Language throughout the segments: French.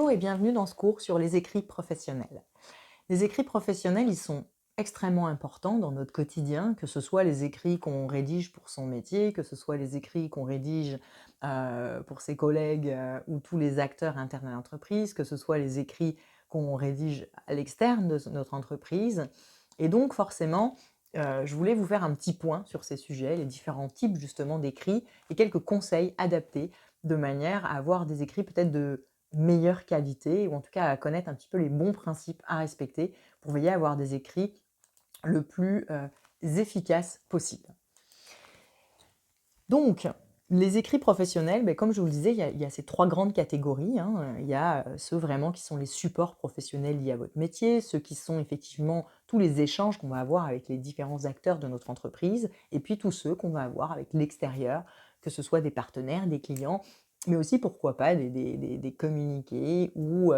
Bonjour et bienvenue dans ce cours sur les écrits professionnels. Les écrits professionnels, ils sont extrêmement importants dans notre quotidien, que ce soit les écrits qu'on rédige pour son métier, que ce soit les écrits qu'on rédige pour ses collègues ou tous les acteurs internes à l'entreprise, que ce soit les écrits qu'on rédige à l'externe de notre entreprise. Et donc forcément, je voulais vous faire un petit point sur ces sujets, les différents types justement d'écrits et quelques conseils adaptés de manière à avoir des écrits peut-être de meilleure qualité, ou en tout cas à connaître un petit peu les bons principes à respecter pour veiller à avoir des écrits le plus efficaces possible. Donc, les écrits professionnels, comme je vous le disais, il y a ces trois grandes catégories, hein. Il y a ceux vraiment qui sont les supports professionnels liés à votre métier, ceux qui sont effectivement tous les échanges qu'on va avoir avec les différents acteurs de notre entreprise, et puis tous ceux qu'on va avoir avec l'extérieur, que ce soit des partenaires, des clients, mais aussi, pourquoi pas, des communiqués ou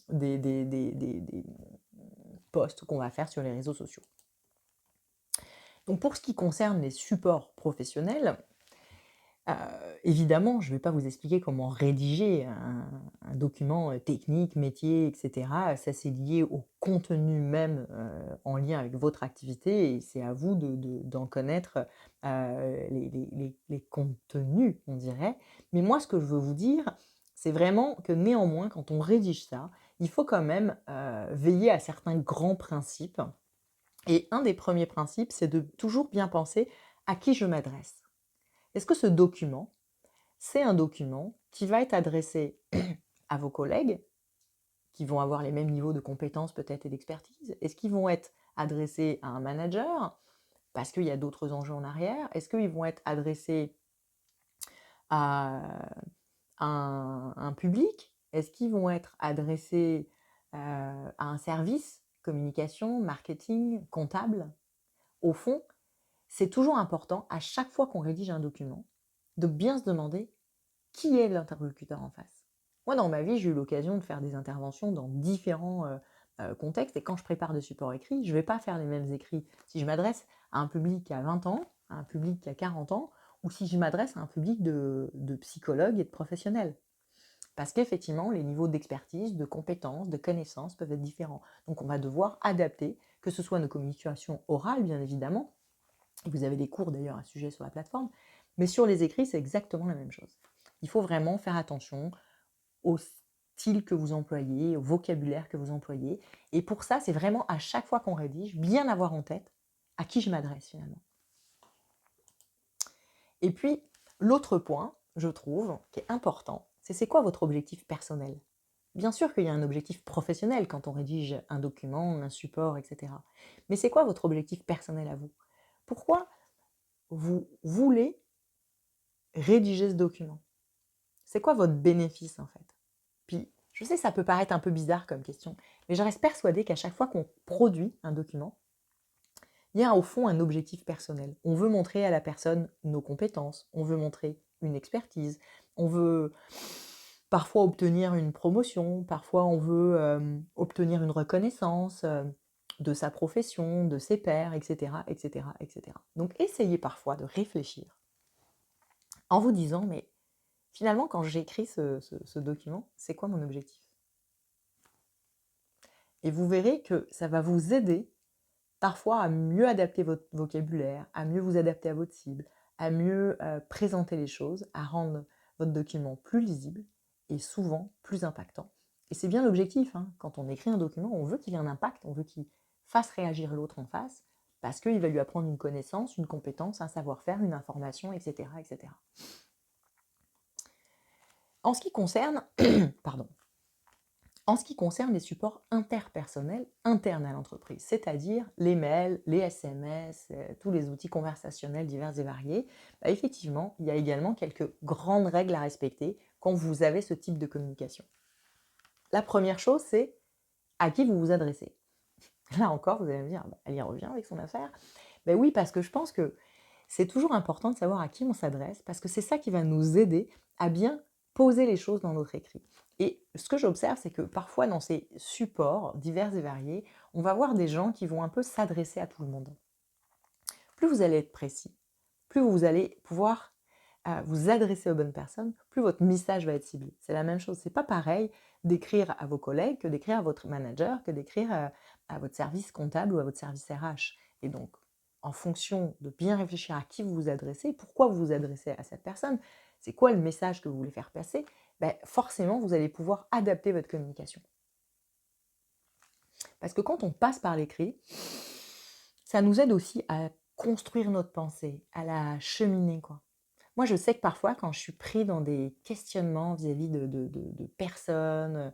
des posts qu'on va faire sur les réseaux sociaux. Donc pour ce qui concerne les supports professionnels, évidemment, je ne vais pas vous expliquer comment rédiger un document, technique, métier et cetera. Ça, c'est lié au contenu même, en lien avec votre activité et c'est à vous d'en connaître, les contenus, on dirait. Mais moi, ce que je veux vous dire, c'est vraiment que néanmoins, quand on rédige ça, il faut quand même, veiller à certains grands principes et un des premiers principes, c'est de toujours bien penser à qui je m'adresse. Est-ce que ce document, c'est un document qui va être adressé à vos collègues, qui vont avoir les mêmes niveaux de compétences peut-être et d'expertise? Est-ce qu'ils vont être adressés à un manager, parce qu'il y a d'autres enjeux en arrière? Est-ce qu'ils vont être adressés à un public? Est-ce qu'ils vont être adressés à un service, communication, marketing, comptable? Au fond, c'est toujours important, à chaque fois qu'on rédige un document, de bien se demander qui est l'interlocuteur en face. Moi, dans ma vie, j'ai eu l'occasion de faire des interventions dans différents contextes, et quand je prépare des supports écrits, je ne vais pas faire les mêmes écrits si je m'adresse à un public qui a 20 ans, à un public qui a 40 ans, ou si je m'adresse à un public de psychologues et de professionnels. Parce qu'effectivement, les niveaux d'expertise, de compétences, de connaissances peuvent être différents. Donc on va devoir adapter, que ce soit nos communications orales, bien évidemment, et vous avez des cours d'ailleurs à ce sujet sur la plateforme, mais sur les écrits, c'est exactement la même chose. Il faut vraiment faire attention au style que vous employez, au vocabulaire que vous employez. Et pour ça, c'est vraiment à chaque fois qu'on rédige, bien avoir en tête à qui je m'adresse finalement. Et puis, l'autre point, je trouve, qui est important, c'est quoi votre objectif personnel? Bien sûr qu'il y a un objectif professionnel quand on rédige un document, un support, etc. Mais c'est quoi votre objectif personnel à vous? Pourquoi vous voulez rédiger ce document? C'est quoi votre bénéfice en fait? Puis, je sais, ça peut paraître un peu bizarre comme question, mais je reste persuadée qu'à chaque fois qu'on produit un document, il y a au fond un objectif personnel. On veut montrer à la personne nos compétences, on veut montrer une expertise, on veut parfois obtenir une promotion, parfois on veut obtenir une reconnaissance de sa profession, de ses pairs, etc., etc., etc. Donc essayez parfois de réfléchir en vous disant, mais finalement, quand j'écris ce document, c'est quoi mon objectif? Et vous verrez que ça va vous aider parfois à mieux adapter votre vocabulaire, à mieux vous adapter à votre cible, à mieux présenter les choses, à rendre votre document plus lisible et souvent plus impactant. Et c'est bien l'objectif, hein. Quand on écrit un document, on veut qu'il ait un impact, on veut qu'il fasse réagir l'autre en face, parce qu'il va lui apprendre une connaissance, une compétence, un savoir-faire, une information, etc., etc. En ce qui concerne, pardon, En ce qui concerne les supports interpersonnels internes à l'entreprise, c'est-à-dire les mails, les SMS, tous les outils conversationnels divers et variés, effectivement, il y a également quelques grandes règles à respecter quand vous avez ce type de communication. La première chose, c'est à qui vous vous adressez. Là encore, vous allez me dire, elle y revient avec son affaire. Ben oui, parce que je pense que c'est toujours important de savoir à qui on s'adresse, parce que c'est ça qui va nous aider à bien poser les choses dans notre écrit. Et ce que j'observe, c'est que parfois dans ces supports divers et variés, on va voir des gens qui vont un peu s'adresser à tout le monde. Plus vous allez être précis, plus vous allez pouvoir vous adresser aux bonnes personnes, plus votre message va être ciblé. C'est la même chose. C'est pas pareil d'écrire à vos collègues que d'écrire à votre manager, que d'écrire à votre service comptable ou à votre service RH. Et donc, en fonction de bien réfléchir à qui vous vous adressez, pourquoi vous vous adressez à cette personne, c'est quoi le message que vous voulez faire passer, forcément, vous allez pouvoir adapter votre communication. Parce que quand on passe par l'écrit, ça nous aide aussi à construire notre pensée, à la cheminer, quoi. Moi, je sais que parfois, quand je suis pris dans des questionnements vis-à-vis de personnes,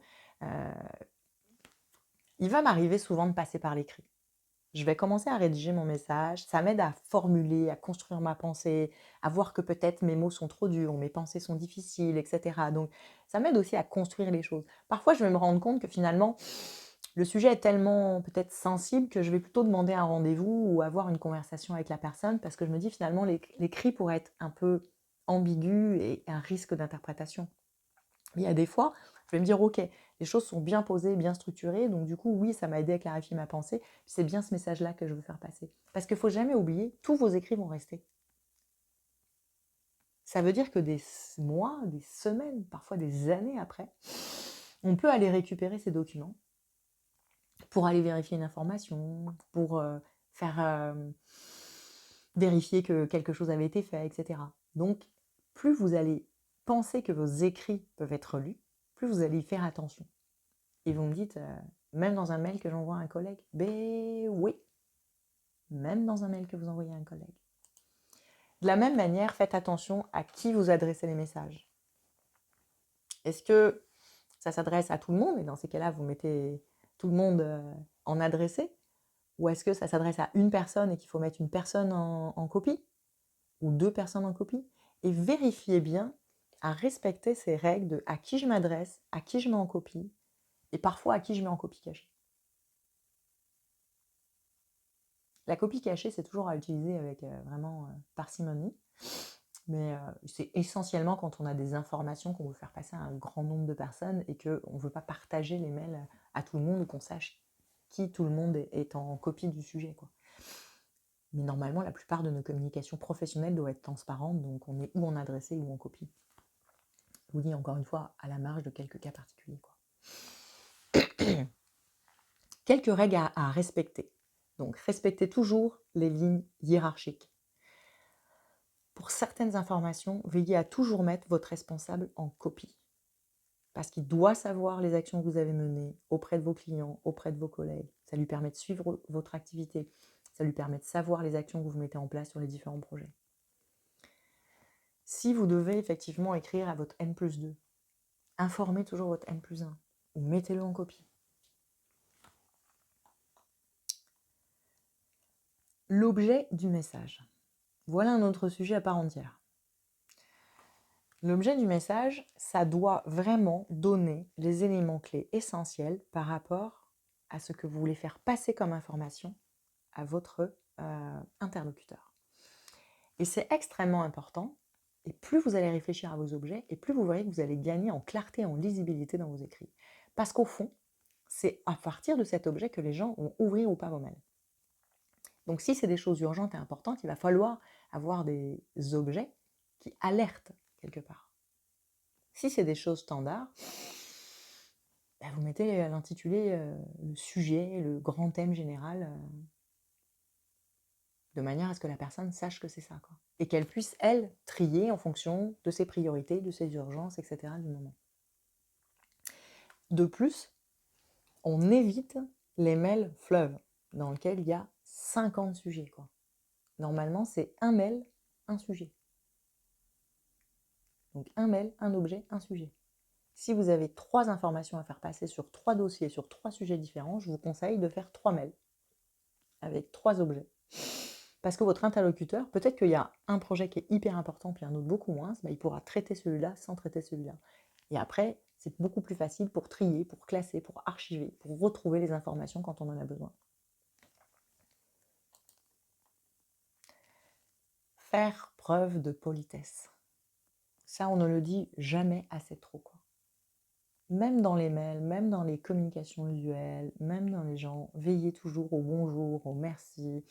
il va m'arriver souvent de passer par l'écrit. Je vais commencer à rédiger mon message, ça m'aide à formuler, à construire ma pensée, à voir que peut-être mes mots sont trop durs, mes pensées sont difficiles, etc. Donc, ça m'aide aussi à construire les choses. Parfois, je vais me rendre compte que finalement, le sujet est tellement peut-être sensible que je vais plutôt demander un rendez-vous ou avoir une conversation avec la personne parce que je me dis finalement l'écrit pourrait être un peu ambigu et un risque d'interprétation. Il y a des fois, je vais me dire, ok, les choses sont bien posées, bien structurées, donc du coup, oui, ça m'a aidé à clarifier ma pensée, c'est bien ce message-là que je veux faire passer. Parce qu'il ne faut jamais oublier, tous vos écrits vont rester. Ça veut dire que des mois, des semaines, parfois des années après, on peut aller récupérer ces documents pour aller vérifier une information, pour faire vérifier que quelque chose avait été fait, etc. Donc, plus vous allez penser que vos écrits peuvent être lus, plus vous allez y faire attention. Et vous me dites, même dans un mail que j'envoie à un collègue, ben oui, même dans un mail que vous envoyez à un collègue. De la même manière, faites attention à qui vous adressez les messages. Est-ce que ça s'adresse à tout le monde, et dans ces cas-là, vous mettez tout le monde en adressé, ou est-ce que ça s'adresse à une personne et qu'il faut mettre une personne en copie, ou deux personnes en copie? Et vérifiez bien à respecter ces règles de à qui je m'adresse, à qui je mets en copie, et parfois à qui je mets en copie cachée. La copie cachée, c'est toujours à utiliser avec vraiment parcimonie, mais c'est essentiellement quand on a des informations qu'on veut faire passer à un grand nombre de personnes et qu'on ne veut pas partager les mails à tout le monde ou qu'on sache qui tout le monde est en copie du sujet, quoi. Mais normalement, la plupart de nos communications professionnelles doivent être transparentes, donc on est ou en adressé ou en copie. Je vous dis encore une fois, à la marge de quelques cas particuliers, quoi. Quelques règles à respecter. Donc, respectez toujours les lignes hiérarchiques. Pour certaines informations, veillez à toujours mettre votre responsable en copie. Parce qu'il doit savoir les actions que vous avez menées auprès de vos clients, auprès de vos collègues. Ça lui permet de suivre votre activité. Ça lui permet de savoir les actions que vous mettez en place sur les différents projets. Si vous devez effectivement écrire à votre N+2, informez toujours votre N+1 ou mettez-le en copie. L'objet du message. Voilà un autre sujet à part entière. L'objet du message, ça doit vraiment donner les éléments clés essentiels par rapport à ce que vous voulez faire passer comme information à votre interlocuteur. Et c'est extrêmement important, et plus vous allez réfléchir à vos objets, et plus vous verrez que vous allez gagner en clarté, en lisibilité dans vos écrits. Parce qu'au fond, c'est à partir de cet objet que les gens vont ouvrir ou pas vos mails. Donc si c'est des choses urgentes et importantes, il va falloir avoir des objets qui alertent quelque part. Si c'est des choses standards, vous mettez l'intitulé, le sujet, le grand thème général, de manière à ce que la personne sache que c'est ça, quoi. Et qu'elle puisse, elle, trier en fonction de ses priorités, de ses urgences, etc. du moment. De plus, on évite les mails fleuves, dans lesquels il y a 50 sujets, quoi. Normalement, c'est un mail, un sujet. Donc un mail, un objet, un sujet. Si vous avez 3 informations à faire passer sur 3 dossiers, sur 3 sujets différents, je vous conseille de faire 3 mails avec 3 objets. Parce que votre interlocuteur, peut-être qu'il y a un projet qui est hyper important puis un autre beaucoup moins, il pourra traiter celui-là sans traiter celui-là. Et après, c'est beaucoup plus facile pour trier, pour classer, pour archiver, pour retrouver les informations quand on en a besoin. Faire preuve de politesse. Ça, on ne le dit jamais assez trop, quoi. Même dans les mails, même dans les communications usuelles, même dans les gens, veillez toujours au bonjour, au merci,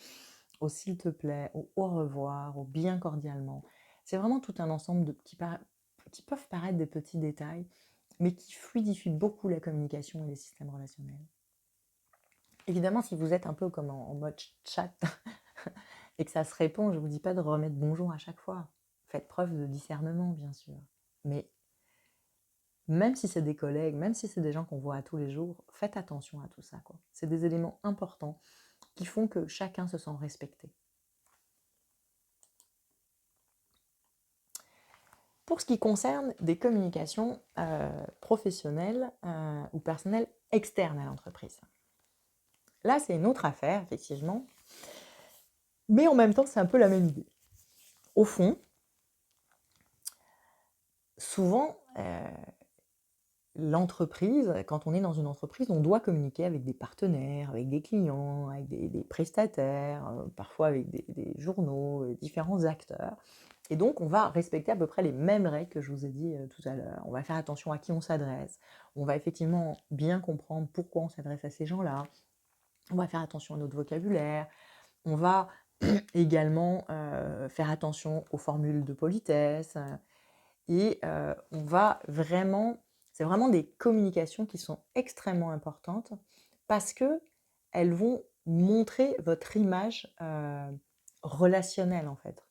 au s'il te plaît, au au revoir, au bien cordialement. C'est vraiment tout un ensemble qui peuvent paraître des petits détails, mais qui fluidifient beaucoup la communication et les systèmes relationnels. Évidemment, si vous êtes un peu comme en mode chat et que ça se répond, je ne vous dis pas de remettre bonjour à chaque fois. Faites preuve de discernement, bien sûr. Mais même si c'est des collègues, même si c'est des gens qu'on voit à tous les jours, faites attention à tout ça, quoi. C'est des éléments importants qui font que chacun se sent respecté. Pour ce qui concerne des communications professionnelles ou personnelles externes à l'entreprise. Là, c'est une autre affaire, effectivement, mais en même temps, c'est un peu la même idée. Au fond, souvent, l'entreprise, quand on est dans une entreprise, on doit communiquer avec des partenaires, avec des clients, avec des prestataires, parfois avec des journaux, différents acteurs. Et donc, on va respecter à peu près les mêmes règles que je vous ai dit tout à l'heure. On va faire attention à qui on s'adresse. On va effectivement bien comprendre pourquoi on s'adresse à ces gens-là. On va faire attention à notre vocabulaire. On va également faire attention aux formules de politesse. Et on va vraiment... C'est vraiment des communications qui sont extrêmement importantes parce qu'elles vont montrer votre image relationnelle, en fait.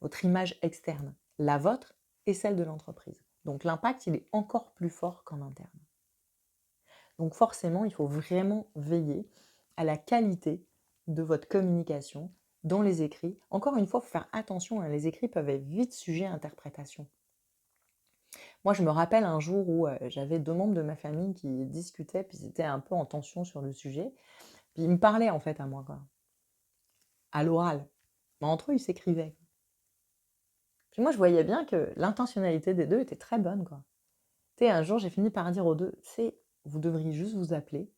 Votre image externe, la vôtre et celle de l'entreprise. Donc l'impact, il est encore plus fort qu'en interne. Donc forcément, il faut vraiment veiller à la qualité de votre communication dans les écrits. Encore une fois, il faut faire attention, hein, les écrits peuvent être vite sujets à interprétation. Moi, je me rappelle un jour où j'avais 2 membres de ma famille qui discutaient, puis ils étaient un peu en tension sur le sujet. Puis ils me parlaient en fait à moi, quoi, à l'oral. Mais entre eux, ils s'écrivaient. Puis moi, je voyais bien que l'intentionnalité des deux était très bonne, quoi. Tu sais, un jour, j'ai fini par dire aux deux, c'est, vous devriez juste vous appeler,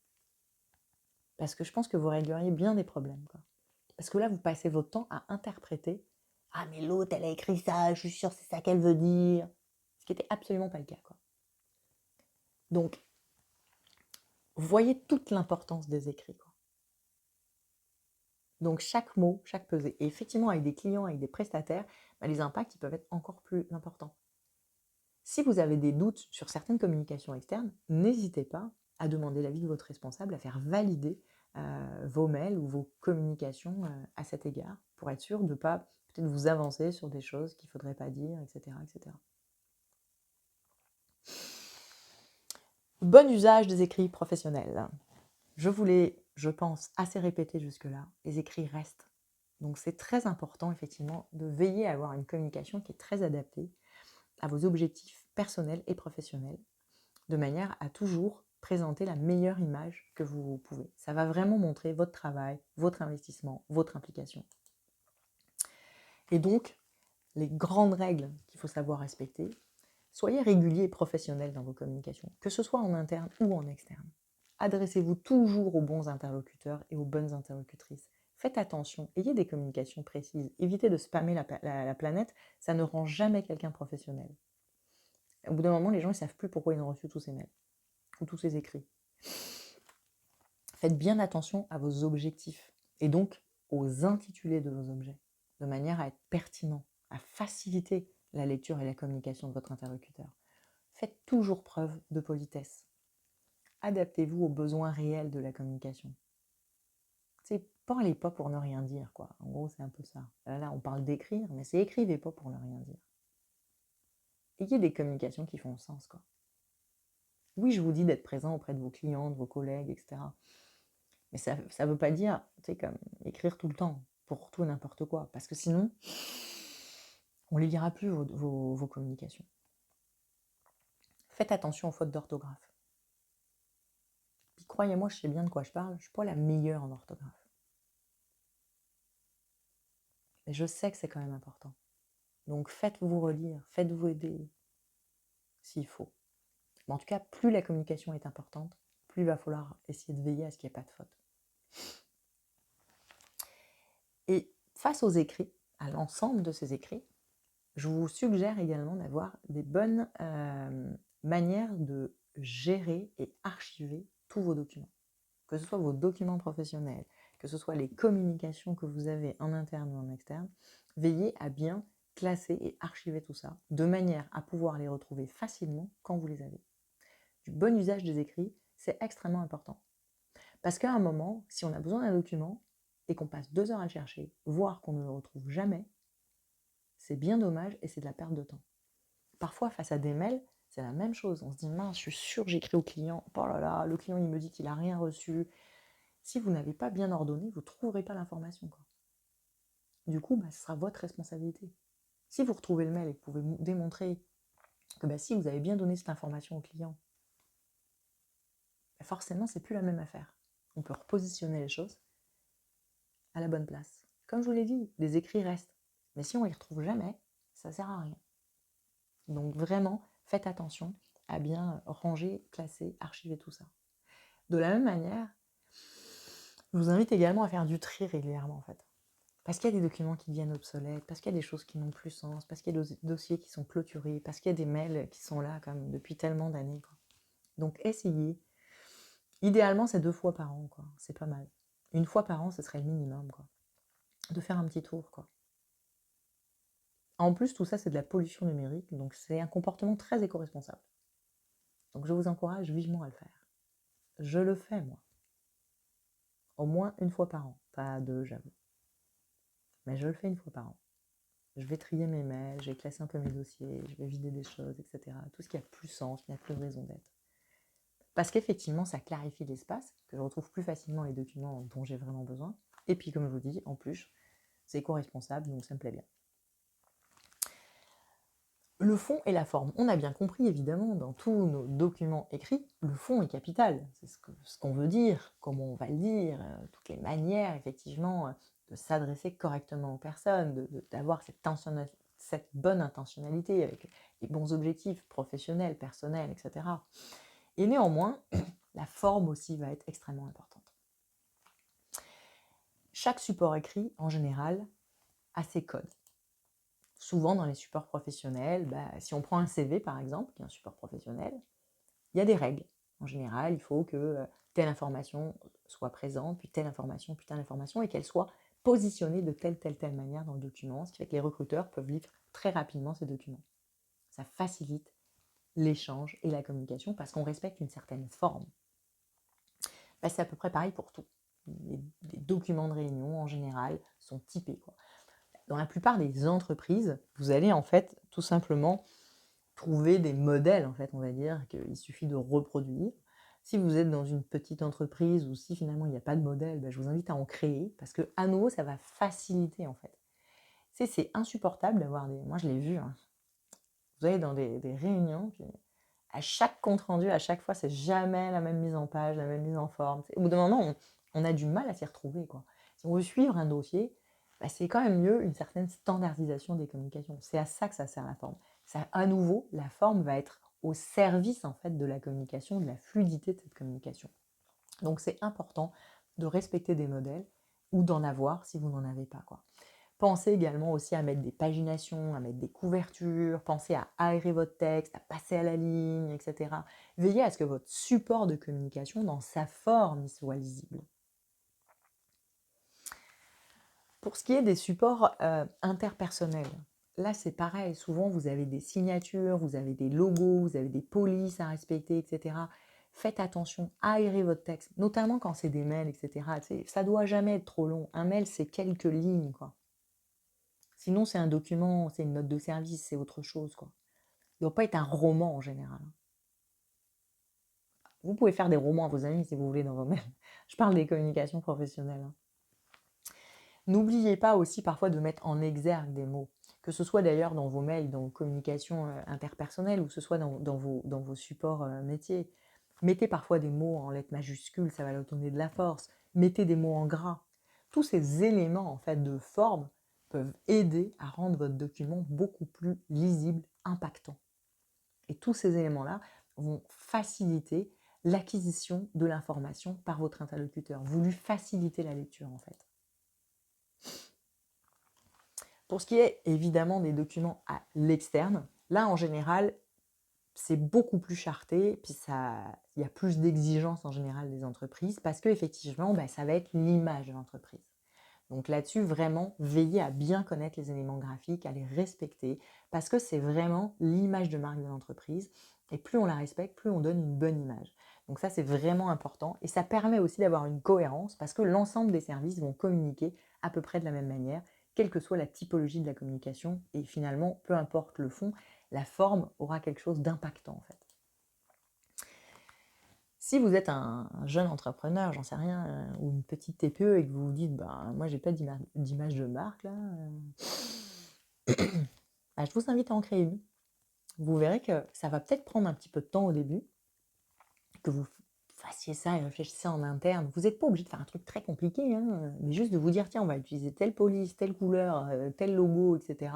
parce que je pense que vous régleriez bien des problèmes, quoi. Parce que là, vous passez votre temps à interpréter, ah mais l'autre, elle a écrit ça, je suis sûre c'est ça qu'elle veut dire. Ce qui n'était absolument pas le cas, quoi. Donc, vous voyez toute l'importance des écrits, quoi. Donc chaque mot, chaque pesée. Et effectivement, avec des clients, avec des prestataires, les impacts ils peuvent être encore plus importants. Si vous avez des doutes sur certaines communications externes, n'hésitez pas à demander l'avis de votre responsable, à faire valider vos mails ou vos communications à cet égard, pour être sûr de ne pas peut-être vous avancer sur des choses qu'il ne faudrait pas dire, etc., etc. Bon usage des écrits professionnels. Je vous l'ai, je pense, assez répété jusque-là. Les écrits restent. Donc c'est très important, effectivement, de veiller à avoir une communication qui est très adaptée à vos objectifs personnels et professionnels, de manière à toujours présenter la meilleure image que vous pouvez. Ça va vraiment montrer votre travail, votre investissement, votre implication. Et donc, les grandes règles qu'il faut savoir respecter, soyez réguliers et professionnels dans vos communications, que ce soit en interne ou en externe. Adressez-vous toujours aux bons interlocuteurs et aux bonnes interlocutrices. Faites attention, ayez des communications précises. Évitez de spammer la planète, ça ne rend jamais quelqu'un professionnel. Au bout d'un moment, les gens ne savent plus pourquoi ils ont reçu tous ces mails ou tous ces écrits. Faites bien attention à vos objectifs et donc aux intitulés de vos objets, de manière à être pertinent, à faciliter la lecture et la communication de votre interlocuteur. Faites toujours preuve de politesse. Adaptez-vous aux besoins réels de la communication. Parlez pas pour ne rien dire, quoi. En gros, c'est un peu ça. Là, on parle d'écrire, mais c'est écrivez pas pour ne rien dire. Ayez des communications qui font sens, quoi. Oui, je vous dis d'être présent auprès de vos clients, de vos collègues, etc. Mais ça ne veut pas dire, comme écrire tout le temps, pour tout et n'importe quoi. Parce que sinon, on ne les lira plus, vos communications. Faites attention aux fautes d'orthographe. Puis croyez-moi, je sais bien de quoi je parle, je ne suis pas la meilleure en orthographe. Mais je sais que c'est quand même important. Donc faites-vous relire, faites-vous aider, s'il faut. Mais en tout cas, plus la communication est importante, plus il va falloir essayer de veiller à ce qu'il n'y ait pas de faute. Et face aux écrits, à l'ensemble de ces écrits, je vous suggère également d'avoir des bonnes manières de gérer et archiver tous vos documents. Que ce soit vos documents professionnels, que ce soit les communications que vous avez en interne ou en externe, veillez à bien classer et archiver tout ça, de manière à pouvoir les retrouver facilement quand vous les avez. Du bon usage des écrits, c'est extrêmement important. Parce qu'à un moment, si on a besoin d'un document et qu'on passe 2 heures à le chercher, voire qu'on ne le retrouve jamais, c'est bien dommage et c'est de la perte de temps. Parfois, face à des mails, c'est la même chose. On se dit, mince, je suis sûr que j'écris au client. Oh là là, le client, il me dit qu'il n'a rien reçu. Si vous n'avez pas bien ordonné, vous ne trouverez pas l'information, quoi. Du coup, ce sera votre responsabilité. Si vous retrouvez le mail et que vous pouvez démontrer que si vous avez bien donné cette information au client, forcément, c'est plus la même affaire. On peut repositionner les choses à la bonne place. Comme je vous l'ai dit, les écrits restent. Mais si on ne les retrouve jamais, ça ne sert à rien. Donc vraiment, faites attention à bien ranger, classer, archiver tout ça. De la même manière, je vous invite également à faire du tri régulièrement en fait. Parce qu'il y a des documents qui deviennent obsolètes, parce qu'il y a des choses qui n'ont plus sens, parce qu'il y a des dossiers qui sont clôturés, parce qu'il y a des mails qui sont là comme depuis tellement d'années. Donc essayez. Idéalement, c'est 2 fois par an, quoi. C'est pas mal. 1 fois par an, ce serait le minimum, quoi. De faire un petit tour, quoi. En plus, tout ça, c'est de la pollution numérique, donc c'est un comportement très éco-responsable. Donc je vous encourage vivement à le faire. Je le fais, moi. Au moins 1 fois par an. Pas 2, j'avoue. Mais je le fais 1 fois par an. Je vais trier mes mails, je vais classer un peu mes dossiers, je vais vider des choses, etc. Tout ce qui a plus sens, qui n'a plus de raison d'être. Parce qu'effectivement, ça clarifie l'espace, que je retrouve plus facilement les documents dont j'ai vraiment besoin. Et puis, comme je vous dis, en plus, c'est éco-responsable, donc ça me plaît bien. Le fond et la forme. On a bien compris, évidemment, dans tous nos documents écrits, le fond est capital. C'est ce qu'on veut dire, comment on va le dire, toutes les manières, effectivement, de s'adresser correctement aux personnes, d'avoir cette bonne intentionnalité avec les bons objectifs professionnels, personnels, etc. Et néanmoins, la forme aussi va être extrêmement importante. Chaque support écrit, en général, a ses codes. Souvent, dans les supports professionnels, si on prend un CV, par exemple, qui est un support professionnel, il y a des règles. En général, il faut que telle information soit présente, puis telle information, et qu'elle soit positionnée de telle manière dans le document, ce qui fait que les recruteurs peuvent lire très rapidement ces documents. Ça facilite l'échange et la communication parce qu'on respecte une certaine forme. C'est à peu près pareil pour tout. Les documents de réunion, en général, sont typés, quoi. Dans la plupart des entreprises, vous allez en fait tout simplement trouver des modèles, en fait, on va dire, qu'il suffit de reproduire. Si vous êtes dans une petite entreprise ou si finalement il n'y a pas de modèle, je vous invite à en créer parce que à nouveau, ça va faciliter en fait. C'est insupportable d'avoir des... Moi, je l'ai vu. Vous allez dans des réunions, puis à chaque compte-rendu, à chaque fois, c'est jamais la même mise en page, la même mise en forme. Au bout d'un moment, on a du mal à s'y retrouver, quoi. Si on veut suivre un dossier, c'est quand même mieux une certaine standardisation des communications. C'est à ça que ça sert la forme. Ça, à nouveau, la forme va être au service en fait de la communication, de la fluidité de cette communication. Donc c'est important de respecter des modèles ou d'en avoir si vous n'en avez pas, quoi. Pensez également aussi à mettre des paginations, à mettre des couvertures, pensez à aérer votre texte, à passer à la ligne, etc. Veillez à ce que votre support de communication, dans sa forme, il soit lisible. Pour ce qui est des supports interpersonnels, là c'est pareil, souvent vous avez des signatures, vous avez des logos, vous avez des polices à respecter, etc. Faites attention, aérez votre texte, notamment quand c'est des mails, etc. Ça doit jamais être trop long. Un mail, c'est quelques lignes, quoi. Sinon, c'est un document, c'est une note de service, c'est autre chose, quoi. Il ne doit pas être un roman en général. Vous pouvez faire des romans à vos amis si vous voulez dans vos mails. Je parle des communications professionnelles. N'oubliez pas aussi parfois de mettre en exergue des mots, que ce soit d'ailleurs dans vos mails, dans vos communications interpersonnelles, ou que ce soit dans vos supports métiers. Mettez parfois des mots en lettres majuscules, ça va leur donner de la force. Mettez des mots en gras. Tous ces éléments en fait de forme peuvent aider à rendre votre document beaucoup plus lisible, impactant. Et tous ces éléments-là vont faciliter l'acquisition de l'information par votre interlocuteur. Vous lui facilitez la lecture en fait. Pour ce qui est évidemment des documents à l'externe, là en général, c'est beaucoup plus charté, puis il y a plus d'exigences en général des entreprises, parce qu'effectivement, ça va être l'image de l'entreprise. Donc là-dessus, vraiment, veillez à bien connaître les éléments graphiques, à les respecter, parce que c'est vraiment l'image de marque de l'entreprise. Et plus on la respecte, plus on donne une bonne image. Donc ça, c'est vraiment important. Et ça permet aussi d'avoir une cohérence, parce que l'ensemble des services vont communiquer à peu près de la même manière, quelle que soit la typologie de la communication. Et finalement, peu importe le fond, la forme aura quelque chose d'impactant en fait. Si vous êtes un jeune entrepreneur, j'en sais rien, ou une petite TPE et que vous vous dites, bah, moi j'ai pas d'image de marque là, bah, je vous invite à en créer une. Vous verrez que ça va peut-être prendre un petit peu de temps au début, que vous fassiez ça et réfléchissez en interne. Vous n'êtes pas obligé de faire un truc très compliqué, hein, mais juste de vous dire, tiens, on va utiliser telle police, telle couleur, tel logo, etc.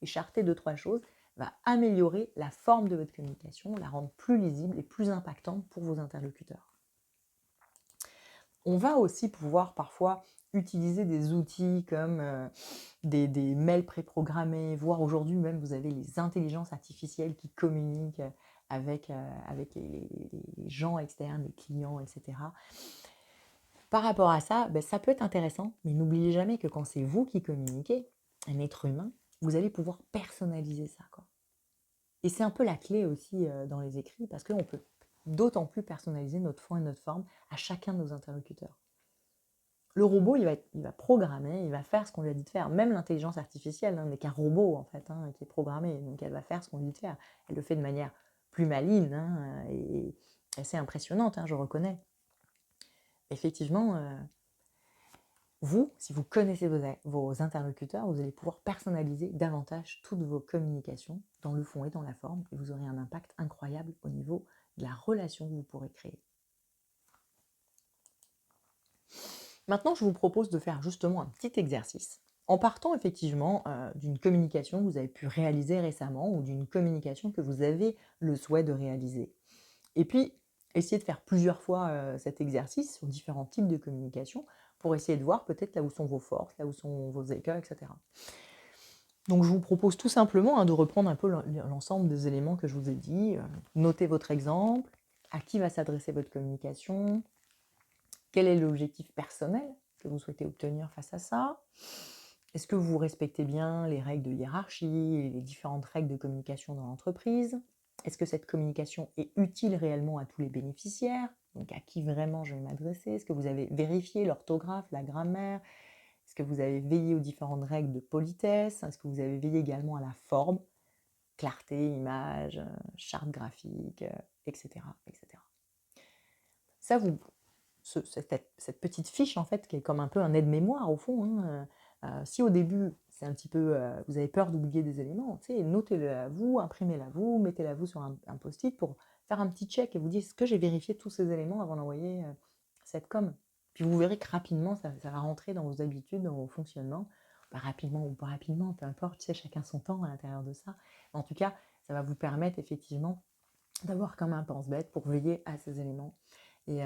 Et charter 2-3 choses va améliorer la forme de votre communication, la rendre plus lisible et plus impactante pour vos interlocuteurs. On va aussi pouvoir parfois utiliser des outils comme des mails préprogrammés, voire aujourd'hui même vous avez les intelligences artificielles qui communiquent avec les gens externes, les clients, etc. Par rapport à ça, ben, ça peut être intéressant, mais n'oubliez jamais que quand c'est vous qui communiquez, un être humain, vous allez pouvoir personnaliser ça, quoi. Et c'est un peu la clé aussi dans les écrits, parce qu'on peut d'autant plus personnaliser notre fond et notre forme à chacun de nos interlocuteurs. Le robot, il va programmer, il va faire ce qu'on lui a dit de faire. Même l'intelligence artificielle n'est qu'un robot, en fait, qui est programmé. Donc, elle va faire ce qu'on lui dit de faire. Elle le fait de manière plus maligne et assez impressionnante, je reconnais. Effectivement, vous, si vous connaissez vos interlocuteurs, vous allez pouvoir personnaliser davantage toutes vos communications dans le fond et dans la forme, et vous aurez un impact incroyable au niveau de la relation que vous pourrez créer. Maintenant, je vous propose de faire justement un petit exercice en partant effectivement d'une communication que vous avez pu réaliser récemment ou d'une communication que vous avez le souhait de réaliser. Et puis, essayez de faire plusieurs fois cet exercice sur différents types de communication pour essayer de voir peut-être là où sont vos forces, là où sont vos écueils, etc. Donc, je vous propose tout simplement de reprendre un peu l'ensemble des éléments que je vous ai dit. Notez votre exemple, à qui va s'adresser votre communication, quel est l'objectif personnel que vous souhaitez obtenir face à ça? Est-ce que vous respectez bien les règles de hiérarchie et les différentes règles de communication dans l'entreprise? Est-ce que cette communication est utile réellement à tous les bénéficiaires? Donc à qui vraiment je vais m'adresser? Est-ce que vous avez vérifié l'orthographe, la grammaire? Est-ce que vous avez veillé aux différentes règles de politesse? Est-ce que vous avez veillé également à la forme? Clarté, image, charte graphique, etc., etc. Ça, cette petite fiche, en fait, qui est comme un peu un aide-mémoire, au fond, si au début, c'est un petit peu, vous avez peur d'oublier des éléments, notez-le à vous, imprimez-le à vous, mettez-le à vous sur un post-it pour faire un petit check et vous dire, est-ce que j'ai vérifié tous ces éléments avant d'envoyer cette com? Puis vous verrez que rapidement, ça va rentrer dans vos habitudes, dans vos fonctionnements. Pas rapidement ou pas rapidement, peu importe, chacun son temps à l'intérieur de ça. En tout cas, ça va vous permettre effectivement d'avoir comme un pense-bête pour veiller à ces éléments. Et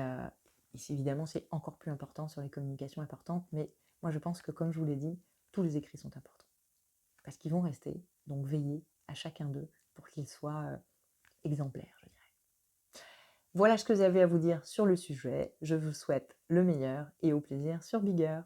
évidemment, c'est encore plus important sur les communications importantes, mais moi je pense que, comme je vous l'ai dit, tous les écrits sont importants. Parce qu'ils vont rester, donc veillez à chacun d'eux pour qu'ils soient exemplaires, je dirais. Voilà ce que j'avais à vous dire sur le sujet. Je vous souhaite le meilleur et au plaisir sur Bigger.